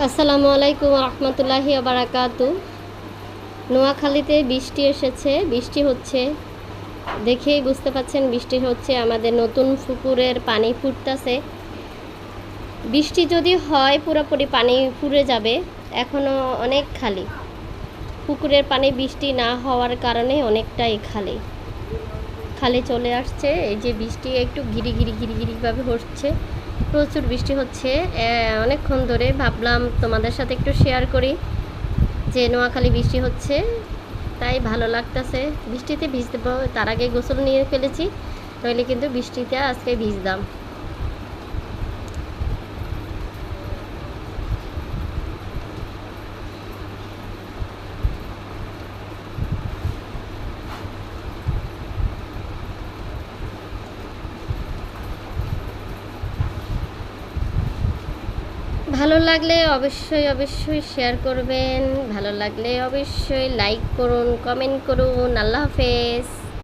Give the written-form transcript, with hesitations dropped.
আসসালামু আলাইকুম রহমতুল্লাহি বারাকাতু। নোয়াখালীতে বৃষ্টি এসেছে, বৃষ্টি হচ্ছে, দেখেই বুঝতে পাচ্ছেন বৃষ্টি হচ্ছে। আমাদের নতুন পুকুরের পানি ফুটতেছে। বৃষ্টি যদি হয় পুরোপুরি পানি ফুরে যাবে, এখনও অনেক খালি। পুকুরের পানি বৃষ্টি না হওয়ার কারণে অনেকটাই খালি খালি চলে আসছে। এই যে বৃষ্টি একটু গিরিভাবে হচ্ছে, প্রচুর বৃষ্টি হচ্ছে। অনেকক্ষণ ধরে ভাবলাম তোমাদের সাথে একটু শেয়ার করি যে নোয়াখালী বৃষ্টি হচ্ছে, তাই ভালো লাগতেছে। বৃষ্টিতে ভিজতে, তার আগে গোসল নিয়ে ফেলেছি, নইলে কিন্তু বৃষ্টিতে আজকে ভিজতাম। ভালো লাগলে অবশ্যই শেয়ার করবেন, ভালো লাগলে অবশ্যই লাইক করুন, কমেন্ট করুন। আল্লাহ হাফেজ।